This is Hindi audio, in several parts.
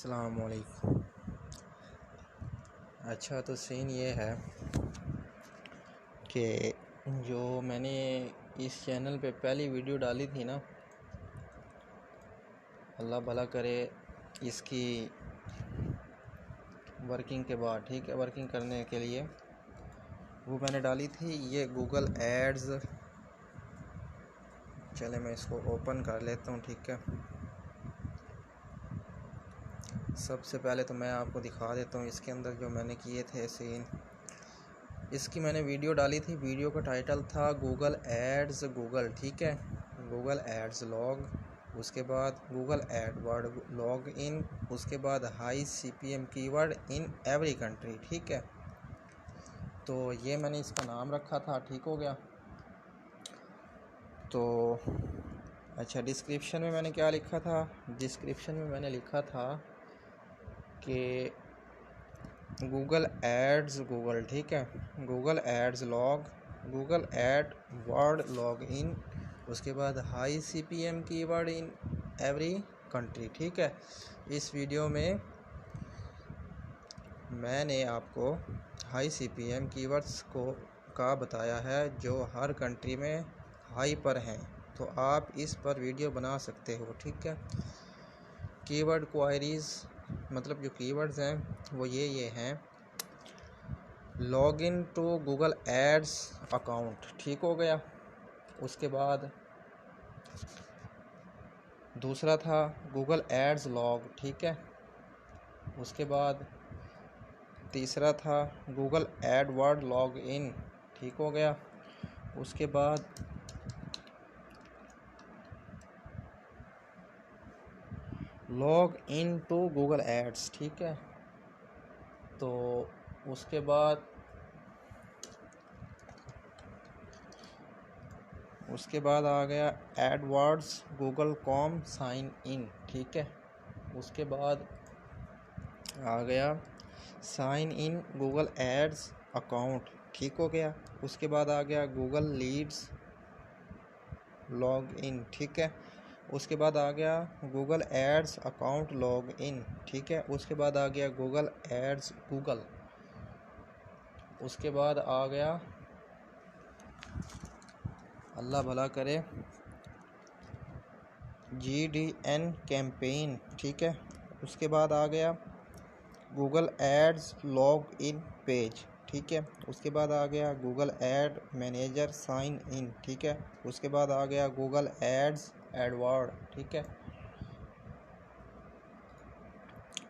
अस्सलाम वालेकुम। अच्छा, तो सीन ये है कि जो मैंने इस चैनल पे पहली वीडियो डाली थी ना, अल्लाह भला करे, इसकी वर्किंग के बाद, ठीक है, वर्किंग करने के लिए वो मैंने डाली थी। ये गूगल एड्स, चले मैं इसको ओपन कर लेता हूँ, ठीक है। सबसे पहले तो मैं आपको दिखा देता हूँ इसके अंदर जो मैंने किए थे सीन। इसकी मैंने वीडियो डाली थी, वीडियो का टाइटल था गूगल एड्स गूगल, ठीक है, गूगल एड्स लॉग, उसके बाद गूगल एडवर्ड लॉग इन, उसके बाद high CPM keyword in every country, ठीक है। तो ये मैंने इसका नाम रखा था, ठीक हो गया। तो अच्छा, डिस्क्रिप्शन में मैंने क्या लिखा था? डिस्क्रिप्शन में मैंने लिखा था कि गूगल एड्स गूगल, ठीक है, Google ads log, Google ad word log in, उसके बाद high CPM keyword in every country, ठीक है। इस वीडियो में मैंने आपको हाई CPM कीवर्ड्स का बताया है जो हर कंट्री में हाई पर हैं, तो आप इस पर वीडियो बना सकते हो, ठीक है। कीवर्ड क्वायरीज, मतलब जो कीवर्ड्स हैं वो ये हैं: log in to Google ads account, ठीक हो गया। उसके बाद दूसरा था गूगल एड्स लॉग, ठीक है। उसके बाद तीसरा था गूगल एडवर्ड लॉग इन, ठीक हो गया। उसके बाद log in to Google ads, ठीक है। तो उसके बाद आ गया adwords Google com sign in, ठीक है। उसके बाद आ गया sign in Google ads account, ठीक हो गया। उसके बाद आ गया गूगल लीड्स लॉग इन, ठीक है। उसके बाद आ गया Google ads account log in, ठीक है। उसके बाद आ गया गूगल एड्स गूगल। उसके बाद आ गया, अल्लाह भला करे, GDN कैंपेन, ठीक है। उसके बाद आ गया Google ads log in page, ठीक है। उसके बाद आ गया Google ad manager sign in, ठीक है। उसके बाद आ गया गूगल एड्स एडवर्ड, ठीक है।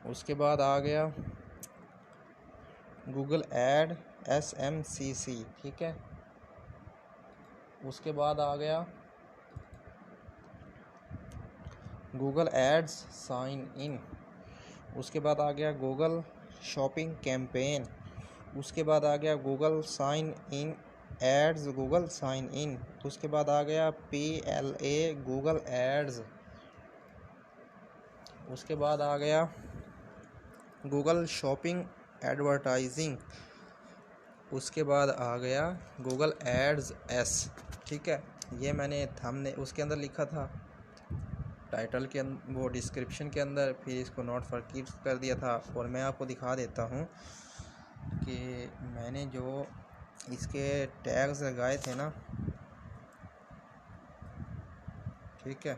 उसके बाद आ गया गूगल एड SMCC, ठीक है। उसके बाद आ गया गूगल एड्स साइन इन। उसके बाद आ गया गूगल शॉपिंग कैंपेन। उसके बाद आ गया Google sign in ads Google sign in. उसके बाद आ गया PLA गूगल एड्स। उसके बाद आ गया गूगल शॉपिंग एडवर्टाइजिंग। उसके बाद आ गया गूगल एड्स S, ठीक है। ये मैंने थंबने उसके अंदर लिखा था, टाइटल के अंदर, वो डिस्क्रिप्शन के अंदर, फिर इसको नोट फॉर किड्स कर दिया था। और मैं आपको दिखा देता हूँ कि मैंने जो इसके टैग्स लगाए थे ना, ठीक है,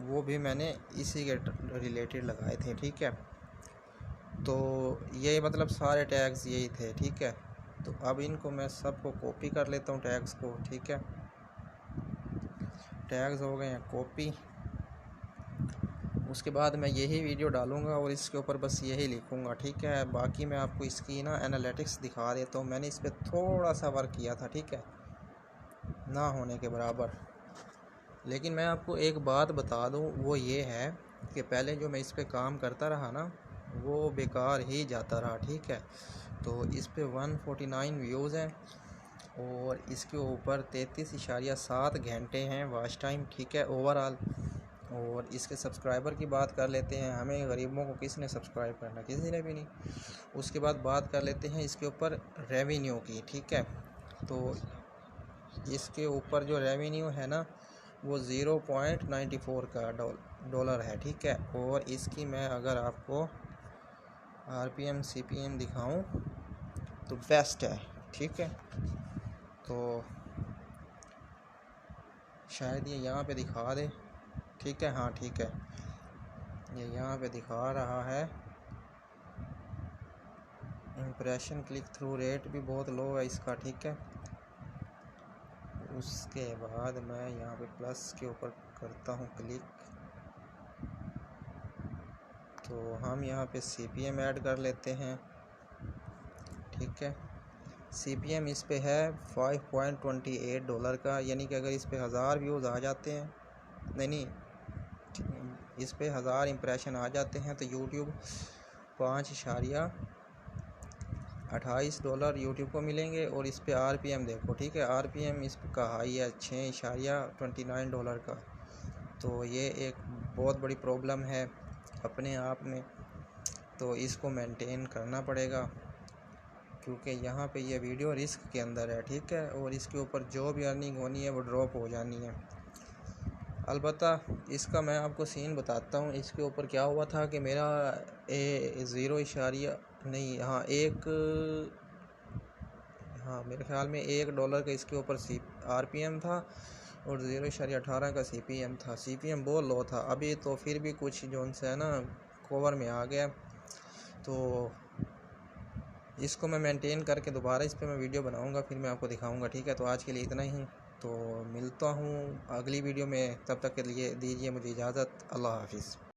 वो भी मैंने इसी के रिलेटेड लगाए थे, ठीक है। तो ये मतलब सारे टैग्स यही थे, ठीक है। तो अब इनको मैं सबको कॉपी कर लेता हूँ, टैग्स को, ठीक है। टैग्स हो गए हैं कॉपी। उसके बाद मैं यही वीडियो डालूंगा और इसके ऊपर बस यही लिखूंगा, ठीक है। बाकी मैं आपको इसकी ना एनालिटिक्स दिखा देता हूँ। मैंने इस पर थोड़ा सा वर्क किया था, ठीक है, ना होने के बराबर। लेकिन मैं आपको एक बात बता दूँ, वो ये है कि पहले जो मैं इस पर काम करता रहा ना, वो बेकार ही जाता रहा, ठीक है। तो इस पे 149 व्यूज़ हैं और इसके ऊपर 33.7 घंटे हैं वॉच टाइम, ठीक है, ओवरऑल। और इसके सब्सक्राइबर की बात कर लेते हैं। हमें गरीबों को किसने सब्सक्राइब करना, किसी ने भी नहीं। उसके बाद बात कर लेते हैं इसके ऊपर रेवेन्यू की, ठीक है। तो इसके ऊपर जो रेवेन्यू है ना, वो 0.94 का डॉलर है, ठीक है। और इसकी मैं अगर आपको आरपीएम सीपीएम दिखाऊं तो बेस्ट है, ठीक है। तो शायद ये यहाँ पे दिखा दे, ठीक है, हाँ ठीक है, ये यहाँ पे दिखा रहा है। इम्प्रेशन क्लिक थ्रू रेट भी बहुत लो है इसका, ठीक है। उसके बाद मैं यहाँ पे प्लस के ऊपर करता हूँ क्लिक, तो हम यहाँ पे सीपीएम ऐड कर लेते हैं, ठीक है। सीपीएम इस पे है 5.28 डॉलर का, यानी कि अगर इस पे 1000 व्यूज़ आ जाते हैं, नहीं इस पे 1000 इम्प्रेशन आ जाते हैं तो यूट्यूब 5.28 डॉलर यूट्यूब को मिलेंगे। और इस पे आरपीएम देखो, ठीक है, आरपीएम इसका हाई है 6.29 डॉलर का। तो ये एक बहुत बड़ी प्रॉब्लम है अपने आप में, तो इसको मेंटेन करना पड़ेगा, क्योंकि यहाँ पे ये वीडियो रिस्क के अंदर है, ठीक है। और इसके ऊपर जो भी अर्निंग होनी है वो ड्रॉप हो जानी है। अलबत्ता इसका मैं आपको सीन बताता हूँ। इसके ऊपर क्या हुआ था कि मेरा 1 मेरे ख्याल में $1 का इसके ऊपर आरपीएम था और 0.18 का सीपीएम था। सीपीएम बहुत लो था, अभी तो फिर भी कुछ जोन से है ना कवर में आ गया। तो इसको मैं मेंटेन करके दोबारा इस पर मैं वीडियो बनाऊंगा, फिर मैं आपको दिखाऊंगा, ठीक है। तो आज के लिए इतना ही, तो मिलता हूँ अगली वीडियो में, तब तक के लिए दीजिए मुझे इजाज़त। अल्लाह हाफिज़।